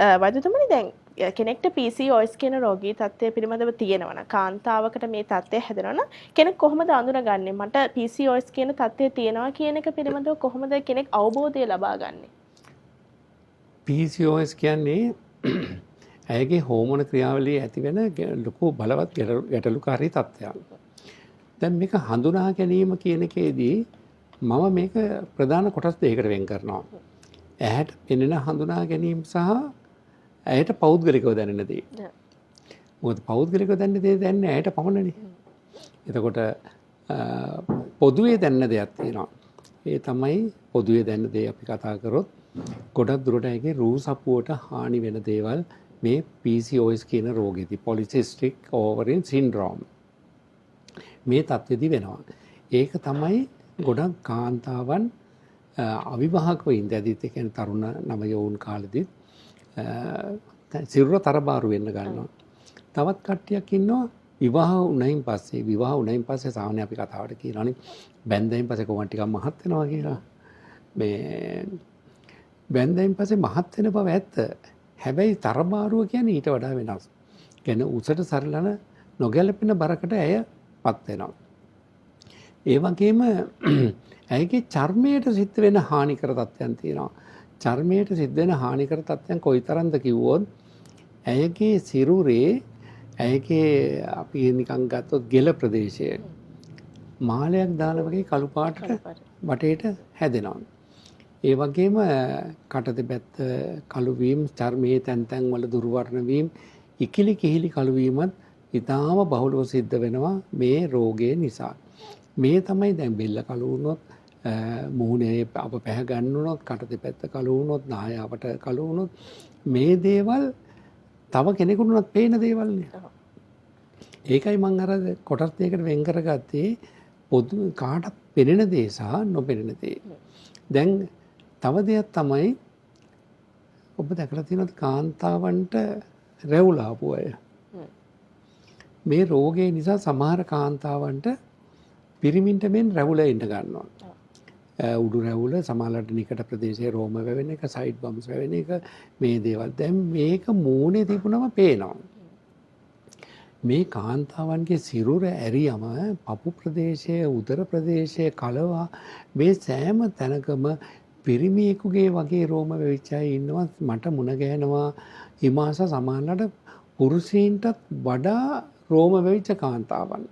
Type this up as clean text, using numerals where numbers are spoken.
වෛද්‍යතුමනි දැන් කෙනෙක්ට PCOS කියන රෝගී තත්ත්වය පිළිබඳව තියෙනවා නම් කාන්තාවකට මේ තත්ත්වය හැදෙනවා නම් කෙනෙක් කොහොමද අඳුනගන්නේ මට PCOS කියන තත්ත්වය තියෙනවා කියන එක පිළිබඳව කොහොමද කෙනෙක් අවබෝධය ලබා ගන්නේ? PCOS කියන්නේ ඇයගේ හෝමෝන ක්‍රියාවලිය ඇති වෙන ලොකු බලවත් ගැටලුකාරී තත්ත්වයක්. දැන් මේක හඳුනා ගැනීම කියන එකේදී මම මේක ප්‍රධාන කොටස් දෙකකට වෙන් කරනවා. ඇහැට පෙනෙන හඳුනා ගැනීම සහ ඇයට පෞද්ගලිකව දැනෙන දේ. මොකද පෞද්ගලිකව දැනෙන දේ දැනන්නේ ඇයට පමණනේ. එතකොට පොදුවේ දැනෙන දෙයක් තියෙනවා. ඒ තමයි පොදුවේ දැනෙන දේ අපි කතා කරොත් ගොඩක් දුරට ඇගේ රූ සපුවට හානි වෙන දේවල් මේ PCOS කියන රෝගෙදී polycystic ovarian syndrome මේ තත්ත්වෙදී වෙනවා. ඒක තමයි ගොඩක් කාන්තාවන් අවිවාහකව ඉඳද්දිත් ඒ කියන්නේ තරුණ නව යෝන් කාලෙදිත් සිරුර තරබාරු වෙන්න ගන්නවා. තවත් කට්ටියක් ඉන්නවා විවාහ වුණයින් පස්සේ සාමාන්‍ය අපි කතාවට කියනවානේ බැන්දයින් පස්සේ කොහොමද ටිකක් මහත් වෙනවා කියලා. මේ බැන්දයින් පස්සේ මහත් වෙන බව ඇත්ත. හැබැයි තරබාරුව කියන්නේ ඊට වඩා වෙනස්. කියන්නේ උසට සරලන නොගැලපෙන බරකට ඇයපත් වෙනවා. ඒ වගේම ඇයගේ චර්මයට සිද්ධ වෙන හානිකර තත්ත්වයන් තියෙනවා. චර්මයට සිද්ධ වෙන හානිකර තත්ත්වයන් කොයිතරම්ද කිව්වොත් ඇයගේ සිරුරේ ඇයගේ අපි නිකන් ගත්තොත් ගෙල ප්‍රදේශයේ මාලයක් දාලා වගේ කළු පාටට වටේට හැදෙනවා. ඒ වගේම කට දෙපැත්ත කළු වීම, චර්මයේ තැන් තැන් වල දුර්වර්ණ වීම, ඉකිලි කිහිලි කළු වීමත් ඉතාම බහුලව සිද්ධ වෙනවා මේ රෝගය නිසා. මේ තමයි දැන් බෙල්ල කළු වුණොත්, මුහුණේ අප පැහැ ගන්නුනොත්, කට දෙපැත්ත කළු වුණොත්, නායාවට කළු වුණොත් මේ දේවල් තව කෙනෙකුට පේන දේවල්නේ. ඒකයි මම අර කොටස් දෙකකට වෙන් කරගත්තේ පොදු කාටත් පෙනෙන දේ සහ නොපෙනෙන දේ. දැන් තව දෙයක් තමයි ඔබ දැකලා තියෙනවද කාන්තාවන්ට රැවුල ආපු අය. මේ රෝගය නිසා සමහර කාන්තාවන්ට පිරිමින්ට මෙන් රැවුල එන්න ගන්නවා. උඩු රැවුල සමහරවිට නිකට ප්‍රදේශයේ රෝම වැවෙන එක, සයිඩ් බම්ස් වැවෙන එක මේ දේවල්. දැන් මේක මූණේ තිබුණම පේනවා. මේ කාන්තාවන්ගේ සිරුර ඇරියම පපු ප්‍රදේශයේ, උදර ප්‍රදේශයේ, කලවා මේ සෑම තැනකම පිරිමියෙකුගේ වගේ රෝම වෙවිච්ච අය ඉන්නවා. මට මුණ ගැහෙනවා හිමාස සමානලට පුරුෂයින්ටත් වඩා රෝම වෙවිච්ච කාන්තාවන්.